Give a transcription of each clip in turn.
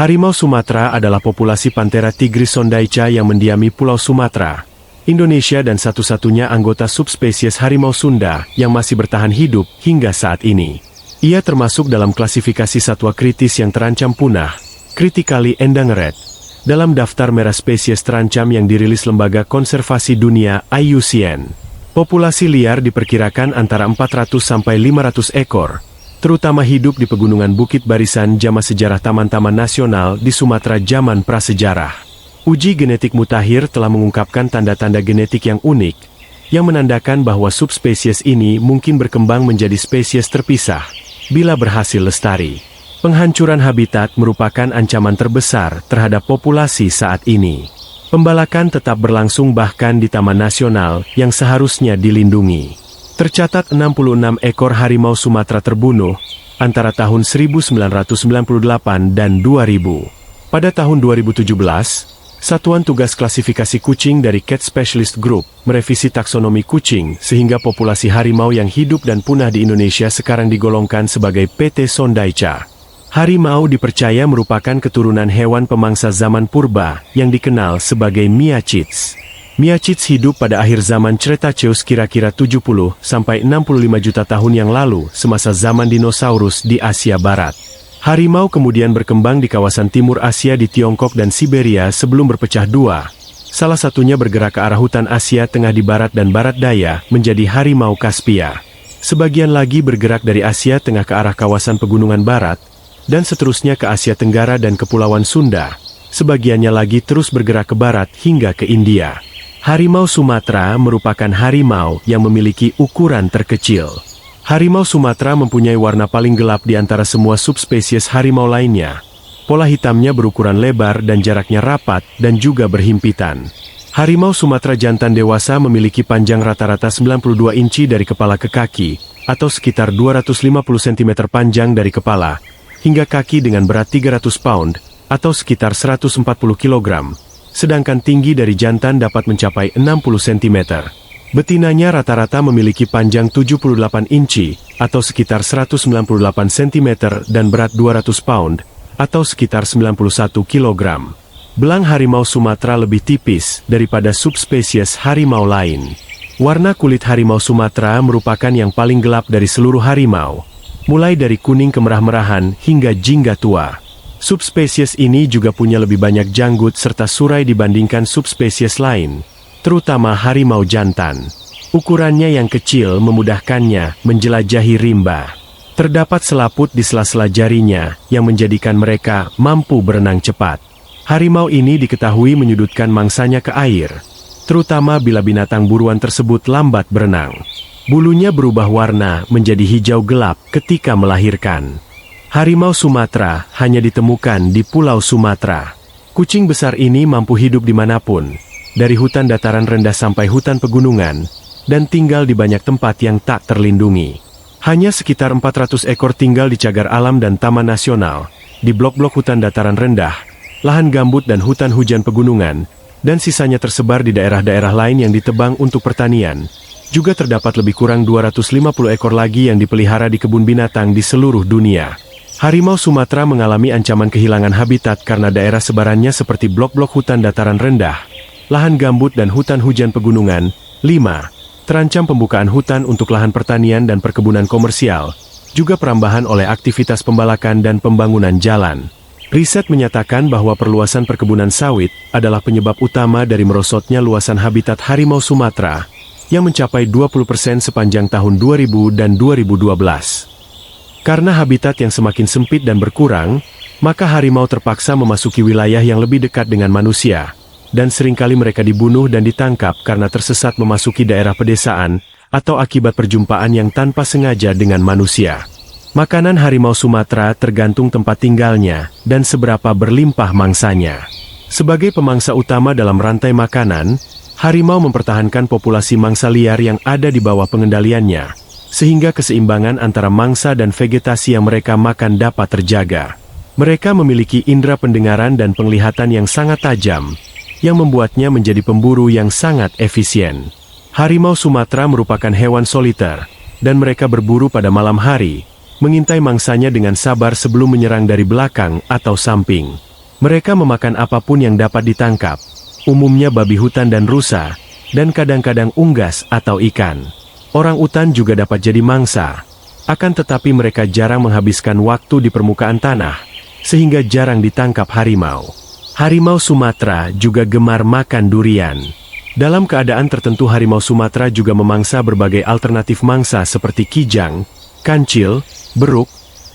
Harimau Sumatera adalah populasi Panthera tigris sondaica yang mendiami Pulau Sumatera, Indonesia dan satu-satunya anggota subspesies harimau Sunda yang masih bertahan hidup hingga saat ini. Ia termasuk dalam klasifikasi satwa kritis yang terancam punah, Critically Endangered, dalam daftar merah spesies terancam yang dirilis Lembaga Konservasi Dunia IUCN. Populasi liar diperkirakan antara 400 sampai 500 ekor, terutama hidup di pegunungan Bukit Barisan zaman sejarah taman-taman nasional di Sumatera zaman prasejarah. Uji genetik mutakhir telah mengungkapkan tanda-tanda genetik yang unik, yang menandakan bahwa subspesies ini mungkin berkembang menjadi spesies terpisah, bila berhasil lestari. Penghancuran habitat merupakan ancaman terbesar terhadap populasi saat ini. Pembalakan tetap berlangsung bahkan di Taman Nasional yang seharusnya dilindungi. Tercatat 66 ekor harimau Sumatera terbunuh antara tahun 1998 dan 2000. Pada tahun 2017, Satuan Tugas Klasifikasi Kucing dari Cat Specialist Group merevisi taksonomi kucing sehingga populasi harimau yang hidup dan punah di Indonesia sekarang digolongkan sebagai PT Sondaica. Harimau dipercaya merupakan keturunan hewan pemangsa zaman purba yang dikenal sebagai Myachids. Myachids hidup pada akhir zaman Cretaceous kira-kira 70-65 juta tahun yang lalu semasa zaman dinosaurus di Asia Barat. Harimau kemudian berkembang di kawasan timur Asia di Tiongkok dan Siberia sebelum berpecah dua. Salah satunya bergerak ke arah hutan Asia Tengah di barat dan barat daya menjadi harimau Kaspia. Sebagian lagi bergerak dari Asia Tengah ke arah kawasan pegunungan barat, dan seterusnya ke Asia Tenggara dan Kepulauan Sunda. Sebagiannya lagi terus bergerak ke barat hingga ke India. Harimau Sumatera merupakan harimau yang memiliki ukuran terkecil. Harimau Sumatera mempunyai warna paling gelap di antara semua subspesies harimau lainnya. Pola hitamnya berukuran lebar dan jaraknya rapat dan juga berhimpitan. Harimau Sumatera jantan dewasa memiliki panjang rata-rata 92 inci dari kepala ke kaki, atau sekitar 250 cm panjang dari kepala, hingga kaki dengan berat 300 pound, atau sekitar 140 kg. Sedangkan tinggi dari jantan dapat mencapai 60 cm. Betinanya rata-rata memiliki panjang 78 inci, atau sekitar 198 cm dan berat 200 pound, atau sekitar 91 kg. Belang harimau Sumatera lebih tipis daripada subspesies harimau lain. Warna kulit harimau Sumatera merupakan yang paling gelap dari seluruh harimau, mulai dari kuning kemerah-merahan hingga jingga tua. Subspesies ini juga punya lebih banyak janggut serta surai dibandingkan subspesies lain, terutama harimau jantan. Ukurannya yang kecil memudahkannya menjelajahi rimba. Terdapat selaput di sela-sela jarinya yang menjadikan mereka mampu berenang cepat. Harimau ini diketahui menyudutkan mangsanya ke air, terutama bila binatang buruan tersebut lambat berenang. Bulunya berubah warna menjadi hijau gelap ketika melahirkan. Harimau Sumatera hanya ditemukan di Pulau Sumatera. Kucing besar ini mampu hidup dimanapun, dari hutan dataran rendah sampai hutan pegunungan, dan tinggal di banyak tempat yang tak terlindungi. Hanya sekitar 400 ekor tinggal di cagar alam dan taman nasional, di blok-blok hutan dataran rendah, lahan gambut dan hutan hujan pegunungan, dan sisanya tersebar di daerah-daerah lain yang ditebang untuk pertanian. Juga terdapat lebih kurang 250 ekor lagi yang dipelihara di kebun binatang di seluruh dunia. Harimau Sumatera mengalami ancaman kehilangan habitat karena daerah sebarannya seperti blok-blok hutan dataran rendah, lahan gambut dan hutan hujan pegunungan. 5. Terancam pembukaan hutan untuk lahan pertanian dan perkebunan komersial, juga perambahan oleh aktivitas pembalakan dan pembangunan jalan. Riset menyatakan bahwa perluasan perkebunan sawit adalah penyebab utama dari merosotnya luasan habitat harimau Sumatera, yang mencapai 20% sepanjang tahun 2000 dan 2012. Karena habitat yang semakin sempit dan berkurang, maka harimau terpaksa memasuki wilayah yang lebih dekat dengan manusia, dan seringkali mereka dibunuh dan ditangkap karena tersesat memasuki daerah pedesaan, atau akibat perjumpaan yang tanpa sengaja dengan manusia. Makanan harimau Sumatera tergantung tempat tinggalnya, dan seberapa berlimpah mangsanya. Sebagai pemangsa utama dalam rantai makanan, harimau mempertahankan populasi mangsa liar yang ada di bawah pengendaliannya, sehingga keseimbangan antara mangsa dan vegetasi yang mereka makan dapat terjaga. Mereka memiliki indera pendengaran dan penglihatan yang sangat tajam, yang membuatnya menjadi pemburu yang sangat efisien. Harimau Sumatera merupakan hewan soliter, dan mereka berburu pada malam hari, mengintai mangsanya dengan sabar sebelum menyerang dari belakang atau samping. Mereka memakan apapun yang dapat ditangkap, umumnya babi hutan dan rusa, dan kadang-kadang unggas atau ikan. Orang-utan juga dapat jadi mangsa. Akan tetapi mereka jarang menghabiskan waktu di permukaan tanah, sehingga jarang ditangkap harimau. Harimau Sumatera juga gemar makan durian. Dalam keadaan tertentu harimau Sumatera juga memangsa berbagai alternatif mangsa seperti kijang, kancil, beruk,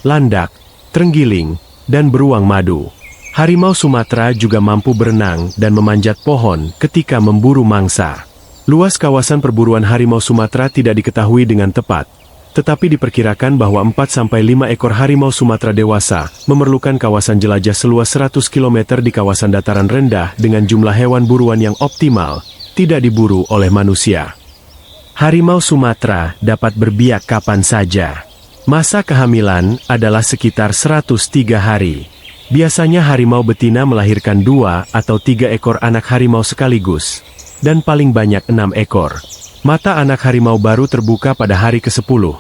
landak, terenggiling, dan beruang madu. Harimau Sumatera juga mampu berenang dan memanjat pohon ketika memburu mangsa. Luas kawasan perburuan harimau Sumatera tidak diketahui dengan tepat, tetapi diperkirakan bahwa 4-5 ekor harimau Sumatera dewasa memerlukan kawasan jelajah seluas 100 km di kawasan dataran rendah dengan jumlah hewan buruan yang optimal, tidak diburu oleh manusia. Harimau Sumatera dapat berbiak kapan saja. Masa kehamilan adalah sekitar 103 hari. Biasanya harimau betina melahirkan 2 atau 3 ekor anak harimau sekaligus, dan paling banyak 6 ekor. Mata anak harimau baru terbuka pada hari ke-10.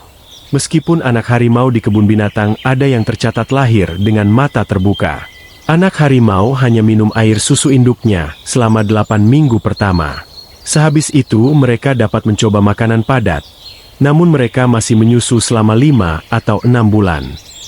Meskipun anak harimau di kebun binatang ada yang tercatat lahir dengan mata terbuka. Anak harimau hanya minum air susu induknya selama 8 minggu pertama. Sehabis itu mereka dapat mencoba makanan padat, namun mereka masih menyusu selama 5 atau 6 bulan.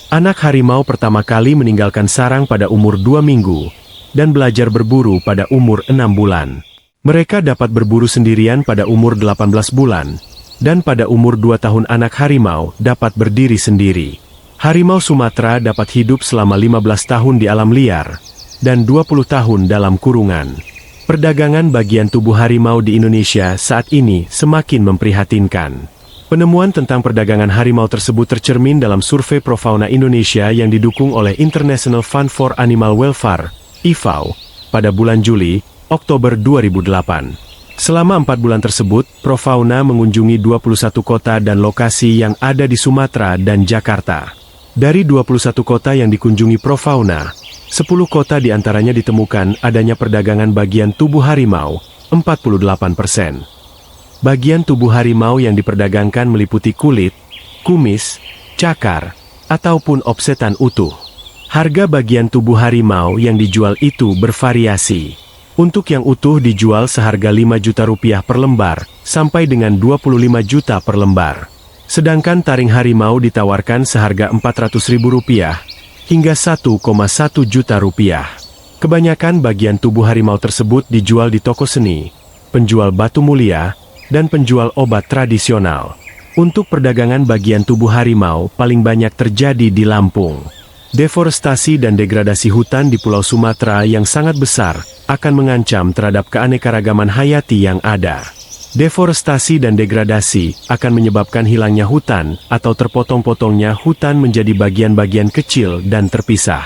Anak harimau pertama kali meninggalkan sarang pada umur 2 minggu, dan belajar berburu pada umur 6 bulan. Mereka dapat berburu sendirian pada umur 18 bulan, dan pada umur 2 tahun anak harimau dapat berdiri sendiri. Harimau Sumatera dapat hidup selama 15 tahun di alam liar, dan 20 tahun dalam kurungan. Perdagangan bagian tubuh harimau di Indonesia saat ini semakin memprihatinkan. Penemuan tentang perdagangan harimau tersebut tercermin dalam survei Profauna Indonesia yang didukung oleh International Fund for Animal Welfare, IFAW, pada bulan Juli-Oktober 2008. Selama 4 bulan tersebut, Profauna mengunjungi 21 kota dan lokasi yang ada di Sumatera dan Jakarta. Dari 21 kota yang dikunjungi Profauna, 10 kota diantaranya ditemukan adanya perdagangan bagian tubuh harimau, 48%. Bagian tubuh harimau yang diperdagangkan meliputi kulit, kumis, cakar, ataupun opsetan utuh. Harga bagian tubuh harimau yang dijual itu bervariasi. Untuk yang utuh dijual seharga 5 juta rupiah per lembar, sampai dengan 25 juta per lembar. Sedangkan taring harimau ditawarkan seharga 400 ribu rupiah, hingga 1,1 juta rupiah. Kebanyakan bagian tubuh harimau tersebut dijual di toko seni, penjual batu mulia, dan penjual obat tradisional. Untuk perdagangan bagian tubuh harimau paling banyak terjadi di Lampung. Deforestasi dan degradasi hutan di Pulau Sumatera yang sangat besar akan mengancam terhadap keanekaragaman hayati yang ada. Deforestasi dan degradasi akan menyebabkan hilangnya hutan atau terpotong-potongnya hutan menjadi bagian-bagian kecil dan terpisah.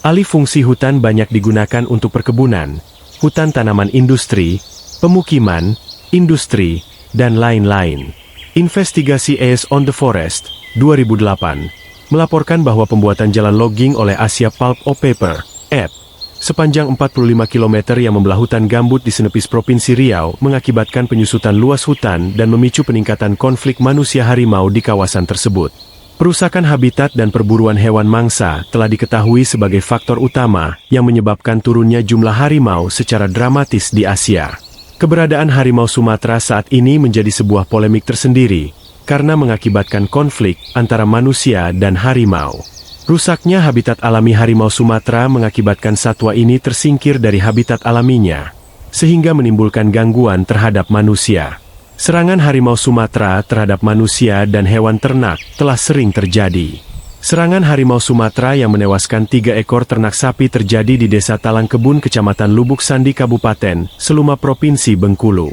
Alih fungsi hutan banyak digunakan untuk perkebunan, hutan tanaman industri, pemukiman, industri, dan lain-lain. Investigasi Eyes on the Forest, 2008, melaporkan bahwa pembuatan jalan logging oleh Asia Pulp or Paper, EP, sepanjang 45 km yang membelah hutan gambut di Senepis Provinsi Riau mengakibatkan penyusutan luas hutan dan memicu peningkatan konflik manusia harimau di kawasan tersebut. Perusakan habitat dan perburuan hewan mangsa telah diketahui sebagai faktor utama yang menyebabkan turunnya jumlah harimau secara dramatis di Asia. Keberadaan harimau Sumatera saat ini menjadi sebuah polemik tersendiri, karena mengakibatkan konflik antara manusia dan harimau. Rusaknya habitat alami harimau Sumatera mengakibatkan satwa ini tersingkir dari habitat alaminya, sehingga menimbulkan gangguan terhadap manusia. Serangan harimau Sumatera terhadap manusia dan hewan ternak telah sering terjadi. Serangan harimau Sumatera yang menewaskan 3 ekor ternak sapi terjadi di Desa Talangkebun, Kecamatan Lubuk Sandi, Kabupaten Seluma, Provinsi Bengkulu.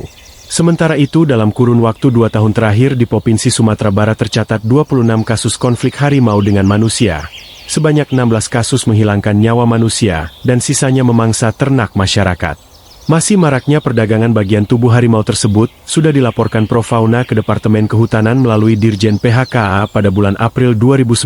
Sementara itu dalam kurun waktu 2 tahun terakhir di Provinsi Sumatera Barat tercatat 26 kasus konflik harimau dengan manusia. Sebanyak 16 kasus menghilangkan nyawa manusia, dan sisanya memangsa ternak masyarakat. Masih maraknya perdagangan bagian tubuh harimau tersebut sudah dilaporkan Profauna ke Departemen Kehutanan melalui Dirjen PHKA pada bulan April 2009,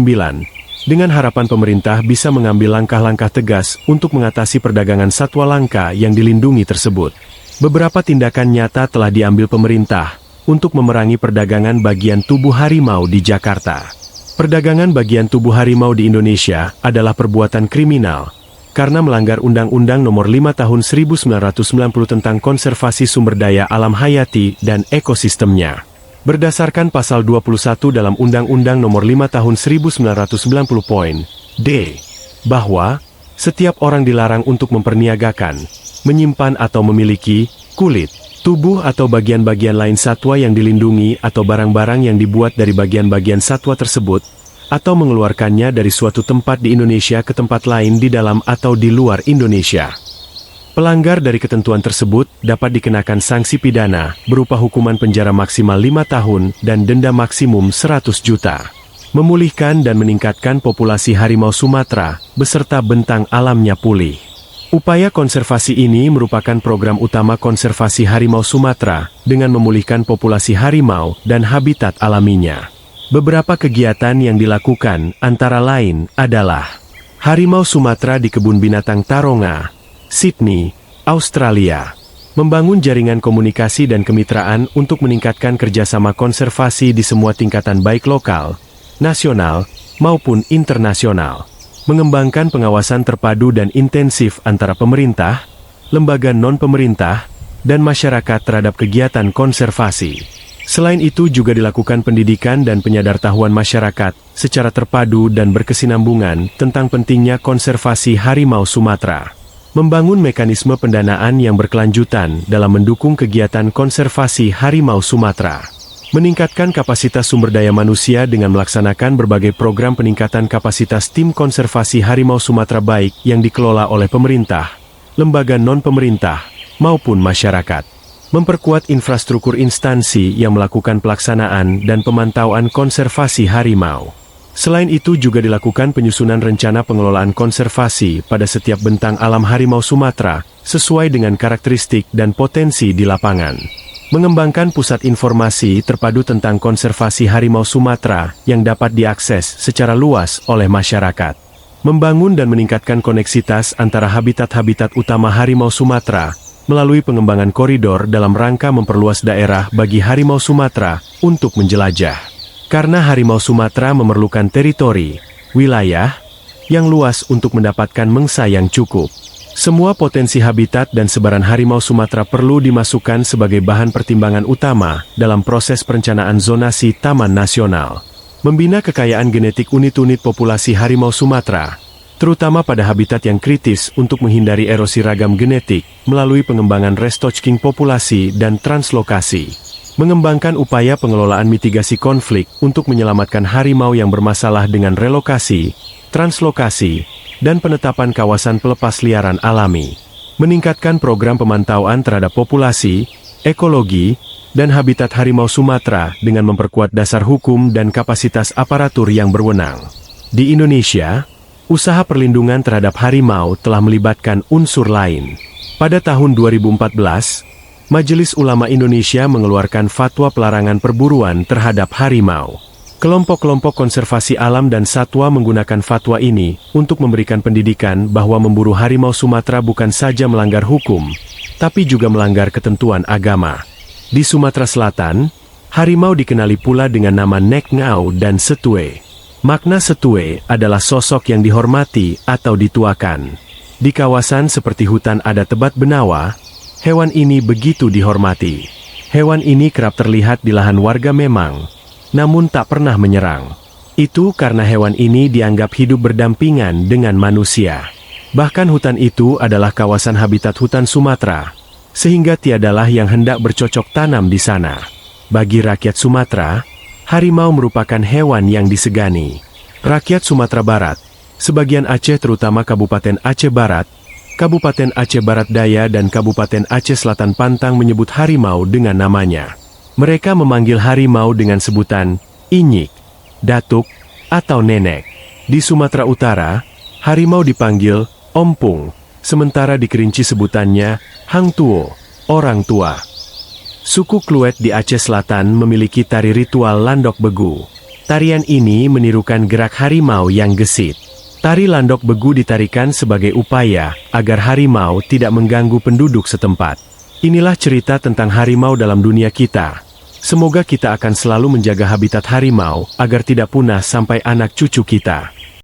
dengan harapan pemerintah bisa mengambil langkah-langkah tegas untuk mengatasi perdagangan satwa langka yang dilindungi tersebut. Beberapa tindakan nyata telah diambil pemerintah untuk memerangi perdagangan bagian tubuh harimau di Jakarta. Perdagangan bagian tubuh harimau di Indonesia adalah perbuatan kriminal, karena melanggar Undang-Undang Nomor 5 Tahun 1990 tentang konservasi sumber daya alam hayati dan ekosistemnya. Berdasarkan pasal 21 dalam Undang-Undang Nomor 5 Tahun 1990 bahwa setiap orang dilarang untuk memperniagakan, menyimpan atau memiliki kulit, tubuh atau bagian-bagian lain satwa yang dilindungi atau barang-barang yang dibuat dari bagian-bagian satwa tersebut, atau mengeluarkannya dari suatu tempat di Indonesia ke tempat lain di dalam atau di luar Indonesia. Pelanggar dari ketentuan tersebut dapat dikenakan sanksi pidana berupa hukuman penjara maksimal 5 tahun dan denda maksimum 100 juta. Memulihkan dan meningkatkan populasi harimau Sumatera beserta bentang alamnya pulih. Upaya konservasi ini merupakan program utama konservasi harimau Sumatera dengan memulihkan populasi harimau dan habitat alaminya. Beberapa kegiatan yang dilakukan antara lain adalah harimau Sumatera di Kebun Binatang Taronga, Sydney, Australia. Membangun jaringan komunikasi dan kemitraan untuk meningkatkan kerjasama konservasi di semua tingkatan baik lokal, nasional, maupun internasional. Mengembangkan pengawasan terpadu dan intensif antara pemerintah, lembaga non-pemerintah, dan masyarakat terhadap kegiatan konservasi. Selain itu juga dilakukan pendidikan dan penyadartahuan masyarakat secara terpadu dan berkesinambungan tentang pentingnya konservasi harimau Sumatera. Membangun mekanisme pendanaan yang berkelanjutan dalam mendukung kegiatan konservasi harimau Sumatera. Meningkatkan kapasitas sumber daya manusia dengan melaksanakan berbagai program peningkatan kapasitas tim konservasi harimau Sumatera baik yang dikelola oleh pemerintah, lembaga non-pemerintah, maupun masyarakat. Memperkuat infrastruktur instansi yang melakukan pelaksanaan dan pemantauan konservasi harimau. Selain itu juga dilakukan penyusunan rencana pengelolaan konservasi pada setiap bentang alam harimau Sumatera, sesuai dengan karakteristik dan potensi di lapangan. Mengembangkan pusat informasi terpadu tentang konservasi harimau Sumatera yang dapat diakses secara luas oleh masyarakat. Membangun dan meningkatkan koneksitas antara habitat-habitat utama harimau Sumatera, melalui pengembangan koridor dalam rangka memperluas daerah bagi harimau Sumatera untuk menjelajah. Karena harimau Sumatera memerlukan teritori, wilayah, yang luas untuk mendapatkan mangsa yang cukup. Semua potensi habitat dan sebaran harimau Sumatera perlu dimasukkan sebagai bahan pertimbangan utama dalam proses perencanaan zonasi Taman Nasional. Membina kekayaan genetik unit-unit populasi harimau Sumatera, terutama pada habitat yang kritis untuk menghindari erosi ragam genetik, melalui pengembangan restocking populasi dan translokasi. Mengembangkan upaya pengelolaan mitigasi konflik untuk menyelamatkan harimau yang bermasalah dengan relokasi, translokasi, dan penetapan kawasan pelepas liaran alami. Meningkatkan program pemantauan terhadap populasi, ekologi, dan habitat harimau Sumatera dengan memperkuat dasar hukum dan kapasitas aparatur yang berwenang. Di Indonesia, usaha perlindungan terhadap harimau telah melibatkan unsur lain. Pada tahun 2014, Majelis Ulama Indonesia mengeluarkan fatwa pelarangan perburuan terhadap harimau. Kelompok-kelompok konservasi alam dan satwa menggunakan fatwa ini untuk memberikan pendidikan bahwa memburu harimau Sumatera bukan saja melanggar hukum, tapi juga melanggar ketentuan agama. Di Sumatera Selatan, harimau dikenali pula dengan nama Nek Ngau dan Setue. Makna Setue adalah sosok yang dihormati atau dituakan. Di kawasan seperti hutan adat Tebat Benawa, hewan ini begitu dihormati. Hewan ini kerap terlihat di lahan warga memang, namun tak pernah menyerang. Itu karena hewan ini dianggap hidup berdampingan dengan manusia. Bahkan hutan itu adalah kawasan habitat hutan Sumatera, sehingga tiadalah yang hendak bercocok tanam di sana. Bagi rakyat Sumatera, harimau merupakan hewan yang disegani. Rakyat Sumatera Barat, sebagian Aceh terutama Kabupaten Aceh Barat, Kabupaten Aceh Barat Daya dan Kabupaten Aceh Selatan pantang menyebut harimau dengan namanya. Mereka memanggil harimau dengan sebutan inyik, datuk, atau nenek. Di Sumatera Utara, harimau dipanggil ompung, sementara di Kerinci sebutannya hang tuo, orang tua. Suku Kluet di Aceh Selatan memiliki tari ritual Landok Begu. Tarian ini menirukan gerak harimau yang gesit. Tari Landok Begu ditarikan sebagai upaya agar harimau tidak mengganggu penduduk setempat. Inilah cerita tentang harimau dalam dunia kita. Semoga kita akan selalu menjaga habitat harimau agar tidak punah sampai anak cucu kita.